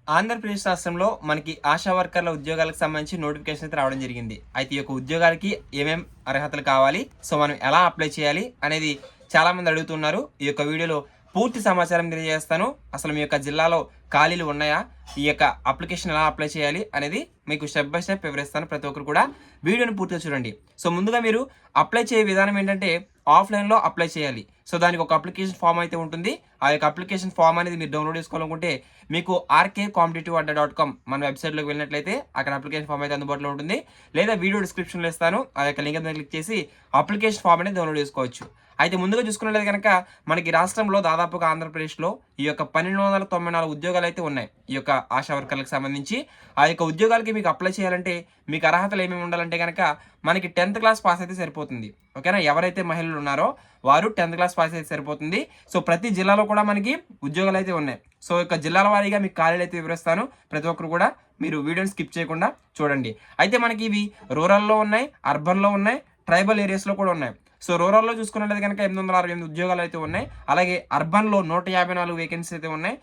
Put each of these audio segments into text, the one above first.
ఆంధ్రప్రదేశ్ రాష్ట్రంలో మనకి ఆశా వర్కర్ల ఉద్యోగాలకు సంబంధించి నోటిఫికేషన్ అయితే రావడం జరిగింది. అయితే ఈ యొక్క ఉద్యోగాలకి ఏమేం అర్హతలు కావాలి, సో మనం ఎలా అప్లై చేయాలి అనేది చాలామంది అడుగుతున్నారు. ఈ యొక్క వీడియోలో పూర్తి సమాచారం తెలియజేస్తాను. అసలు మీ యొక్క జిల్లాలో ఖాళీలు ఉన్నాయా, ఈ యొక్క అప్లికేషన్ ఎలా అప్లై చేయాలి అనేది మీకు స్టెప్ బై స్టెప్ వివరిస్తాను. ప్రతి ఒక్కరు కూడా వీడియోని పూర్తిగా చూడండి. సో ముందుగా మీరు అప్లై చేసే విధానం ఏంటంటే ఆఫ్లైన్లో అప్లై చేయాలి. సో దానికి ఒక అప్లికేషన్ ఫామ్ అయితే ఉంటుంది. ఆ యొక్క అప్లికేషన్ ఫామ్ అనేది మీరు డౌన్లోడ్ చేసుకోవాలనుకుంటే మీకు rkcompetitive.com మన వెబ్సైట్లోకి వెళ్ళినట్లయితే అక్కడ అప్లికేషన్ ఫామ్ అయితే అందుబాటులో ఉంటుంది. లేదా వీడియో డిస్క్రిప్షన్లో ఇస్తాను, ఆ యొక్క లింక్ మీద క్లిక్ చేసి అప్లికేషన్ ఫామ్ అనేది డౌన్లోడ్ చేసుకోవచ్చు. అయితే ముందుగా చూసుకున్నట్లయితే కనుక మనకి రాష్ట్రంలో దాదాపుగా ఆంధ్రప్రదేశ్లో ఈ యొక్క 1294 ఉద్యోగాలు అయితే ఉన్నాయి. ఈ యొక్క ఆశా వర్కర్లకు సంబంధించి ఆ యొక్క ఉద్యోగాలకి మీకు అప్లై చేయాలంటే మీకు అర్హతలు ఏమేమి ఉండాలంటే కనుక మనకి 10th క్లాస్ పాస్ అయితే సరిపోతుంది. ఓకేనా, ఎవరైతే మహిళలు ఉన్నారో వారు 10th క్లాస్ పాస్ అయితే సరిపోతుంది. సో ప్రతి జిల్లాలో కూడా మనకి ఉద్యోగాలు అయితే ఉన్నాయి. సో యొక్క జిల్లాల వారీగా మీకు ఖాళీలు అయితే వివరిస్తాను. ప్రతి ఒక్కరు కూడా మీరు వీడియోని స్కిప్ చేయకుండా చూడండి. అయితే మనకి ఇవి రూరల్లో ఉన్నాయి, అర్బన్లో ఉన్నాయి, ట్రైబల్ ఏరియాస్లో కూడా ఉన్నాయి. సో రూరల్లో చూసుకున్నట్లయితే కనుక 868 ఉద్యోగాలు అయితే ఉన్నాయి. అలాగే అర్బన్లో 154 వేకెన్సీ అయితే ఉన్నాయి.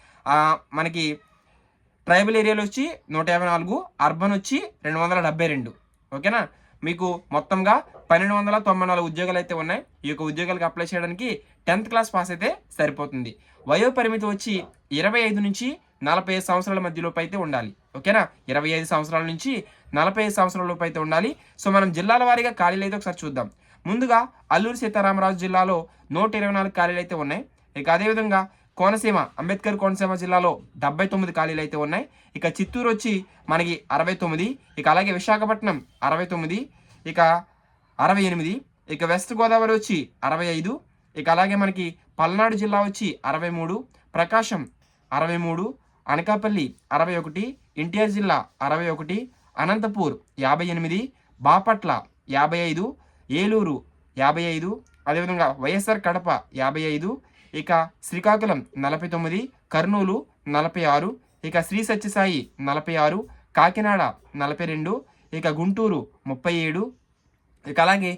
మనకి ట్రైబల్ ఏరియాలో వచ్చి 154, అర్బన్ వచ్చి 272. ఓకేనా, మీకు మొత్తంగా 1294 ఉద్యోగాలు అయితే ఉన్నాయి. ఈ యొక్క ఉద్యోగాలకు అప్లై చేయడానికి 10th క్లాస్ పాస్ అయితే సరిపోతుంది. వయో పరిమితి వచ్చి 25 నుంచి 45 సంవత్సరాల మధ్యలోపు అయితే ఉండాలి. ఓకేనా, 25 సంవత్సరాల నుంచి 45 సంవత్సరాల లోపు అయితే ఉండాలి. సో మనం జిల్లాల వారీగా ఖాళీలు అయితే ఒకసారి చూద్దాం. ముందుగా అల్లూరు సీతారామరాజు జిల్లాలో 124 ఖాళీలు అయితే ఉన్నాయి. ఇక అదేవిధంగా కోనసీమ, అంబేద్కర్ కోనసీమ జిల్లాలో 79 ఖాళీలు అయితే ఉన్నాయి. ఇక చిత్తూరు వచ్చి మనకి 69, ఇక అలాగే విశాఖపట్నం 69, ఇక 68, ఇక వెస్ట్ గోదావరి వచ్చి 65, ఇక అలాగే మనకి పల్నాడు జిల్లా వచ్చి 63, ప్రకాశం 63, అనకాపల్లి 61, ఎన్టీఆర్ జిల్లా 61, అనంతపూర్ 58, బాపట్ల 55, ఏలూరు 55, అదేవిధంగా వైఎస్ఆర్ కడప 55, ఇక శ్రీకాకుళం 49, కర్నూలు 46, ఇక శ్రీ సత్యసాయి 46, కాకినాడ 42, ఇక గుంటూరు 37, ఇక అలాగే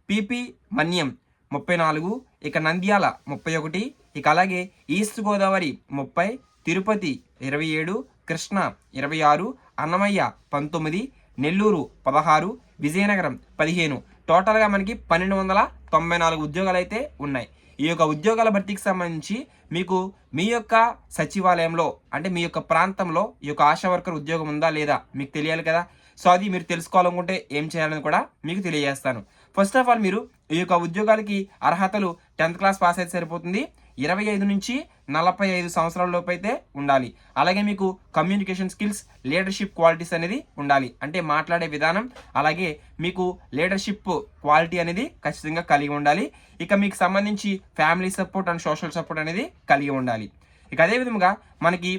పిపి మన్యం 34, ఇక నంద్యాల 31, ఇక అలాగే ఈస్ట్ గోదావరి 30, తిరుపతి 27, కృష్ణా 26, అన్నమయ్య 19, నెల్లూరు 16, విజయనగరం 15. టోటల్గా మనకి 1294 ఉద్యోగాలు అయితే ఉన్నాయి. ఈ యొక్క ఉద్యోగాల భర్తీకి సంబంధించి మీకు మీ యొక్క సచివాలయంలో అంటే మీ యొక్క ప్రాంతంలో ఈ యొక్క ఆశా వర్కర్ ఉద్యోగం ఉందా లేదా మీకు తెలియాలి కదా. సో అది మీరు తెలుసుకోవాలనుకుంటే ఏం చేయాలని కూడా మీకు తెలియజేస్తాను. ఫస్ట్ ఆఫ్ ఆల్ మీరు ఈ యొక్క ఉద్యోగాలకి అర్హతలు 10th క్లాస్ పాస్ అయితే సరిపోతుంది. 25 నుంచి 45 సంవత్సరాల లోపు అయితే ఉండాలి. అలాగే మీకు కమ్యూనికేషన్ స్కిల్స్, లీడర్షిప్ క్వాలిటీస్ అనేది ఉండాలి. అంటే మాట్లాడే విధానం, అలాగే మీకు లీడర్షిప్ క్వాలిటీ అనేది ఖచ్చితంగా కలిగి ఉండాలి. ఇక మీకు సంబంధించి family support and social support అనేది కలిగి ఉండాలి. ఇక అదేవిధంగా మనకి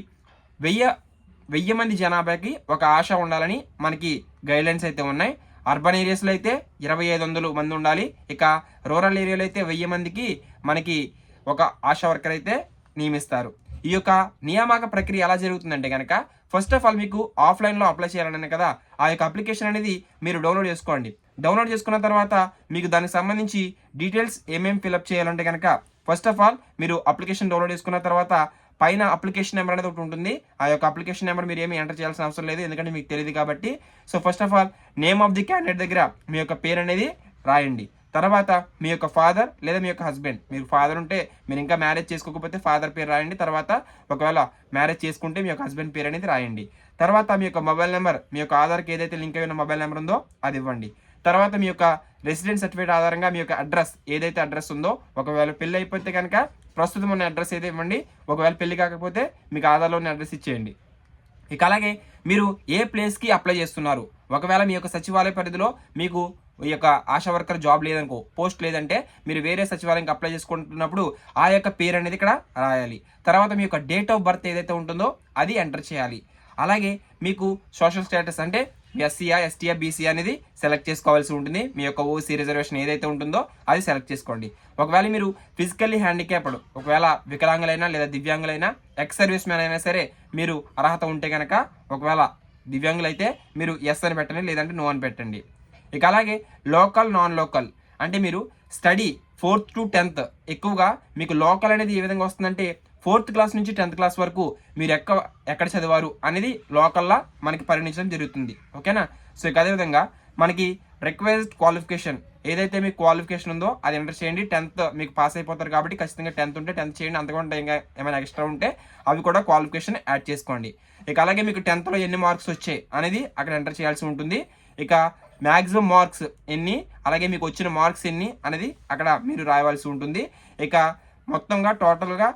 1000 మంది జనాభాకి ఒక ఆశ ఉండాలని మనకి గైడ్లైన్స్ అయితే ఉన్నాయి. అర్బన్ ఏరియాస్లో అయితే 2500 మంది ఉండాలి. ఇక రూరల్ ఏరియాలో అయితే 1000 మందికి మనకి ఒక ఆశా వర్కర్ అయితే నియమిస్తారు. ఈ యొక్క నియామక ప్రక్రియ ఎలా జరుగుతుందంటే కనుక ఫస్ట్ ఆఫ్ ఆల్ మీకు ఆఫ్లైన్లో అప్లై చేయాలనే కదా, ఆ యొక్క అప్లికేషన్ అనేది మీరు డౌన్లోడ్ చేసుకోండి. డౌన్లోడ్ చేసుకున్న తర్వాత మీకు దానికి సంబంధించి డీటెయిల్స్ ఏమేమి ఫిల్అప్ చేయాలంటే కనుక ఫస్ట్ ఆఫ్ ఆల్ మీరు అప్లికేషన్ డౌన్లోడ్ చేసుకున్న తర్వాత పైన అప్లికేషన్ నెంబర్ అనేది ఒకటి ఉంటుంది. ఆ యొక్క అప్లికేషన్ నెంబర్ మీరు ఏమి ఎంటర్ చేయాల్సిన అవసరం లేదు, ఎందుకంటే మీకు తెలియదు కాబట్టి. So first of all name of the candidate దగ్గర మీ యొక్క పేరు అనేది రాయండి. తర్వాత మీ యొక్క ఫాదర్ లేదా మీ యొక్క హస్బెండ్, మీరు ఫాదర్ ఉంటే మీరు ఇంకా మ్యారేజ్ చేసుకోకపోతే ఫాదర్ పేరు రాయండి. తర్వాత ఒకవేళ మ్యారేజ్ చేసుకుంటే మీ యొక్క హస్బెండ్ పేరు అనేది రాయండి. తర్వాత మీ యొక్క మొబైల్ నెంబర్, మీ యొక్క ఆధార్కి ఏదైతే లింక్ అయిన మొబైల్ నెంబర్ ఉందో అది ఇవ్వండి. తర్వాత మీ యొక్క రెసిడెన్స్ సర్టిఫికేట్ ఆధారంగా మీ యొక్క అడ్రస్, ఏదైతే అడ్రస్ ఉందో, ఒకవేళ పెళ్ళి అయిపోతే కనుక ప్రస్తుతం ఉన్న అడ్రస్ అయితే ఇవ్వండి. ఒకవేళ పెళ్లి కాకపోతే మీకు ఆధార్లో ఉన్న అడ్రస్ ఇచ్చేయండి. ఇక అలాగే మీరు ఏ ప్లేస్కి అప్లై చేస్తున్నారు, ఒకవేళ మీ యొక్క సచివాలయ పరిధిలో మీకు ఈ యొక్క ఆశా వర్కర్ జాబ్ లేదనుకో, పోస్ట్ లేదంటే మీరు వేరే సచివాలయంకి అప్లై చేసుకుంటున్నప్పుడు ఆ యొక్క పేరు అనేది ఇక్కడ రాయాలి. తర్వాత మీ యొక్క డేట్ ఆఫ్ బర్త్ ఏదైతే ఉంటుందో అది ఎంటర్ చేయాలి. అలాగే మీకు సోషల్ స్టేటస్ అంటే ఎస్సీఆ, ఎస్టీఆ, బీసీఆ అనేది సెలెక్ట్ చేసుకోవాల్సి ఉంటుంది. మీ యొక్క ఓసీ రిజర్వేషన్ ఏదైతే ఉంటుందో అది సెలెక్ట్ చేసుకోండి. ఒకవేళ మీరు ఫిజికల్లీ హ్యాండిక్యాప్డ్, ఒకవేళ వికలాంగులైనా లేదా దివ్యాంగులైనా, ఎక్స్ సర్వీస్ మ్యాన్ అయినా సరే మీరు అర్హత ఉంటే కనుక ఒకవేళ దివ్యాంగులైతే మీరు ఎస్ అని పెట్టండి, లేదంటే నో అని పెట్టండి. ఇక అలాగే లోకల్, నాన్ లోకల్ అంటే మీరు స్టడీ 4th to 10th ఎక్కువగా మీకు లోకల్ అనేది ఏ విధంగా వస్తుందంటే 4th క్లాస్ నుంచి 10th క్లాస్ వరకు మీరు ఎక్కడ చదివారు అనేది లోకల్లా మనకి పరిగణించడం జరుగుతుంది. ఓకేనా. సో ఇక అదేవిధంగా మనకి రిక్వైర్డ్ క్వాలిఫికేషన్ ఏదైతే మీకు క్వాలిఫికేషన్ ఉందో అది ఎంటర్ చేయండి. 10th మీకు పాస్ అయిపోతారు కాబట్టి ఖచ్చితంగా 10th ఉంటే 10th చేయండి. అంతకుండా ఇంకా ఏమైనా ఎక్స్ట్రా ఉంటే అవి కూడా క్వాలిఫికేషన్ యాడ్ చేసుకోండి. ఇక అలాగే మీకు 10thలో ఎన్ని మార్క్స్ వచ్చాయి అనేది అక్కడ ఎంటర్ చేయాల్సి ఉంటుంది. ఇక మ్యాక్సిమం మార్క్స్ ఎన్ని, అలాగే మీకు వచ్చిన మార్క్స్ ఎన్ని అనేది అక్కడ మీరు రాయవలసి ఉంటుంది. ఇక మొత్తంగా టోటల్గా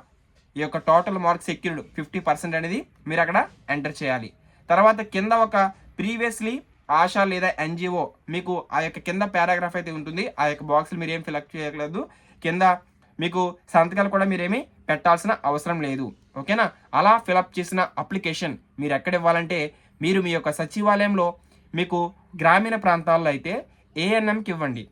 ఈ యొక్క టోటల్ మార్క్స్ సెక్యూర్డ్ 50% అనేది మీరు అక్కడ ఎంటర్ చేయాలి. తర్వాత కింద ఒక ప్రీవియస్లీ ఆశా లేదా ఎన్జిఓ మీకు ఆ యొక్క కింద పారాగ్రాఫ్ అయితే ఉంటుంది. ఆ యొక్క బాక్స్లు మీరు ఏం ఫిల్అప్ చేయలేదు. కింద మీకు సంతకాలు కూడా మీరేమి పెట్టాల్సిన అవసరం లేదు. ఓకేనా. అలా ఫిల్అప్ చేసిన అప్లికేషన్ మీరు ఎక్కడ ఇవ్వాలంటే మీరు మీ యొక్క సచివాలయంలో మీకు గ్రామీణ ప్రాంతాల్లో అయితే ఏఎన్ఎంకి ఇవ్వండి.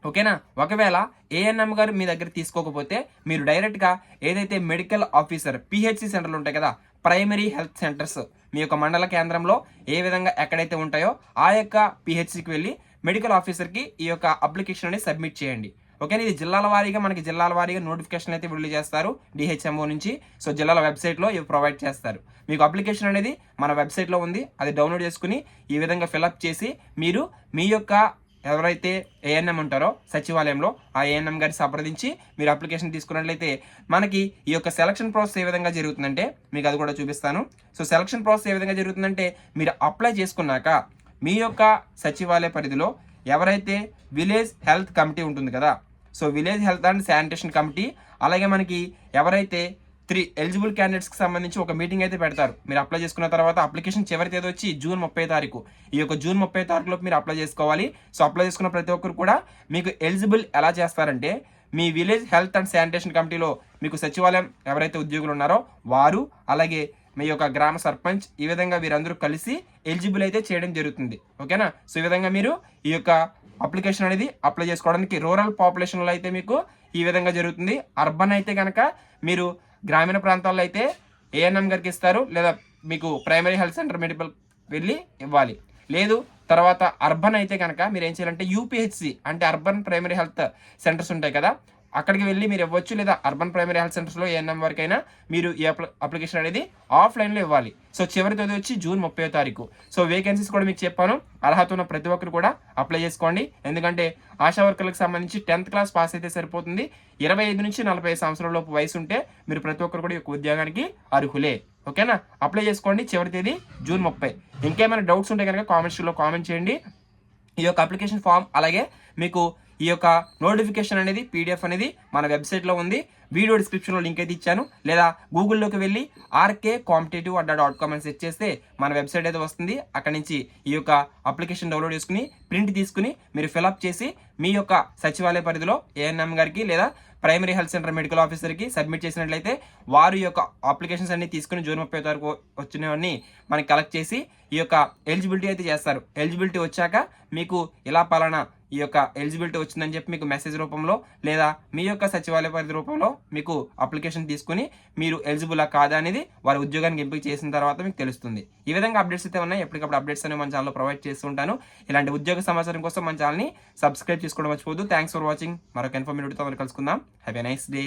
ఓకేనా. ఒకవేళ ఏఎన్ఎం గారు మీ దగ్గర తీసుకోకపోతే మీరు డైరెక్ట్గా ఏదైతే మెడికల్ ఆఫీసర్ పిహెచ్సి సెంటర్లు ఉంటాయి కదా, ప్రైమరీ హెల్త్ సెంటర్స్ మీ యొక్క మండల కేంద్రంలో ఏ విధంగా ఎక్కడైతే ఉంటాయో ఆ యొక్క పిహెచ్సికి వెళ్ళి మెడికల్ ఆఫీసర్కి ఈ యొక్క అప్లికేషన్ అనేది సబ్మిట్ చేయండి. ఓకేనా. ఇది జిల్లాల వారీగా మనకి జిల్లాల వారీగా నోటిఫికేషన్ అయితే విడుదల చేస్తారు డిహెచ్ఎంఓ నుంచి. సో జిల్లాల వెబ్సైట్లో ఇవి ప్రొవైడ్ చేస్తారు. మీకు అప్లికేషన్ అనేది మన వెబ్సైట్లో ఉంది, అది డౌన్లోడ్ చేసుకుని ఈ విధంగా ఫిల్అప్ చేసి మీరు మీ యొక్క ఎవరైతే ఏఎన్ఎం ఉంటారో సచివాలయంలో ఆ ఏఎన్ఎం గారిని సంప్రదించి మీరు అప్లికేషన్ తీసుకున్నట్లయితే మనకి ఈ యొక్క సెలక్షన్ ప్రాసెస్ ఏ విధంగా జరుగుతుందంటే మీకు అది కూడా చూపిస్తాను. సో సెలక్షన్ ప్రాసెస్ ఏ విధంగా జరుగుతుందంటే మీరు అప్లై చేసుకున్నాక మీ యొక్క సచివాలయ పరిధిలో ఎవరైతే విలేజ్ హెల్త్ కమిటీ ఉంటుంది కదా, so village health and sanitation committee, అలాగే మనకి ఎవరైతే 3 ఎలిజిబుల్ క్యాండిడేట్స్కి సంబంధించి ఒక మీటింగ్ అయితే పెడతారు. మీరు అప్లై చేసుకున్న తర్వాత అప్లికేషన్ చివరి తేదీ వచ్చి జూన్ 30 తారీఖు. ఈ యొక్క జూన్ 30 తారీఖులోపు మీరు అప్లై చేసుకోవాలి. సో అప్లై చేసుకున్న ప్రతి ఒక్కరు కూడా మీకు ఎలిజిబుల్ ఎలా చేస్తారంటే మీ విలేజ్ హెల్త్ అండ్ శానిటేషన్ కమిటీలో మీకు సచివాలయం ఎవరైతే ఉద్యోగులు ఉన్నారో వారు, అలాగే మీ యొక్క గ్రామ సర్పంచ్, ఈ విధంగా వీరందరూ కలిసి ఎలిజిబుల్ అయితే చేయడం జరుగుతుంది. ఓకేనా. సో ఈ విధంగా మీరు ఈ యొక్క అప్లికేషన్ అనేది అప్లై చేసుకోవడానికి రూరల్ పాపులేషన్లో అయితే మీకు ఈ విధంగా జరుగుతుంది. అర్బన్ అయితే కనుక మీరు గ్రామీణ ప్రాంతాల్లో అయితే ఏఎన్ఎం గారికి ఇస్తారు, లేదా మీకు ప్రైమరీ హెల్త్ సెంటర్ మెడికల్ వెళ్ళి ఇవ్వాలి. లేదు తర్వాత అర్బన్ అయితే కనుక మీరు ఏం చేయాలంటే యూపీహెచ్సి అంటే అర్బన్ ప్రైమరీ హెల్త్ సెంటర్స్ ఉంటాయి కదా, అక్కడికి వెళ్ళి మీరు ఇవ్వచ్చు. లేదా అర్బన్ ప్రైమరీ హెల్త్ సెంటర్స్లో ఏఎన్ఎం వరకైనా మీరు ఈ అప్లికేషన్ అనేది ఆఫ్లైన్లో ఇవ్వాలి. సో చివరి తేదీ వచ్చి జూన్ 30 తారీఖు. సో వేకెన్సీస్ కూడా మీకు చెప్పాను, అర్హత ఉన్న ప్రతి ఒక్కరు కూడా అప్లై చేసుకోండి. ఎందుకంటే ఆశా వర్కర్లకు సంబంధించి 10th క్లాస్ పాస్ అయితే సరిపోతుంది. 25 నుంచి 45 సంవత్సరాల లోపు వయసు ఉంటే మీరు ప్రతి ఒక్కరు కూడా ఈ యొక్క ఉద్యోగానికి అర్హులే. ఓకేనా. అప్లై చేసుకోండి. చివరి తేదీ జూన్ 30. ఇంకేమైనా డౌట్స్ ఉంటే కనుక కామెంట్స్లో కామెంట్ చేయండి. ఈ యొక్క అప్లికేషన్ ఫామ్ అలాగే మీకు ఈ యొక్క నోటిఫికేషన్ అనేది పీడిఎఫ్ అనేది మన వెబ్సైట్లో ఉంది. వీడియో డిస్క్రిప్షన్లో లింక్ అయితే ఇచ్చాను. లేదా గూగుల్లోకి వెళ్ళి rkcompetitive.com అని సెర్చ్ చేస్తే మన వెబ్సైట్ అయితే వస్తుంది. అక్కడి నుంచి ఈ యొక్క అప్లికేషన్ డౌన్లోడ్ చేసుకుని ప్రింట్ తీసుకుని మీరు ఫిల్అప్ చేసి మీ యొక్క సచివాలయ పరిధిలో ఏఎన్ఎం గారికి లేదా ప్రైమరీ హెల్త్ సెంటర్ మెడికల్ ఆఫీసర్కి సబ్మిట్ చేసినట్లయితే వారు ఈ యొక్క అప్లికేషన్స్ అన్ని తీసుకుని జూన్ 30 తారీఖు వచ్చినవన్నీ మనకి కలెక్ట్ చేసి ఈ యొక్క ఎలిజిబిలిటీ అయితే చేస్తారు. ఎలిజిబిలిటీ వచ్చాక మీకు ఇలా పలానా ఈ యొక్క ఎలిజిబిలిటీ వచ్చిందని చెప్పి మీకు మెసేజ్ రూపంలో లేదా మీ యొక్క సచివాలయ పరిధి రూపంలో మీకు అప్లికేషన్ తీసుకుని మీరు ఎలిజిబులా కాదా అనేది వారి ఉద్యోగానికి ఎంపిక చేసిన తర్వాత మీకు తెలుస్తుంది. ఈ విధంగా అప్డేట్స్ అయితే ఉన్నాయి. ఎప్పటికప్పుడు అప్డేట్స్ అనేవి మన ఛానల్లో ప్రొవైడ్ చేస్తూ ఉంటాను. ఇలాంటి ఉద్యోగ సమాచారం కోసం మన ఛానల్ని సబ్స్క్రైబ్ చేసుకోవడం మర్చిపోవద్దు. Thanks for watching. మరొక ఇన్ఫర్మేటివ్ వీడియోతో కలుసుకుందాం. Have a nice day.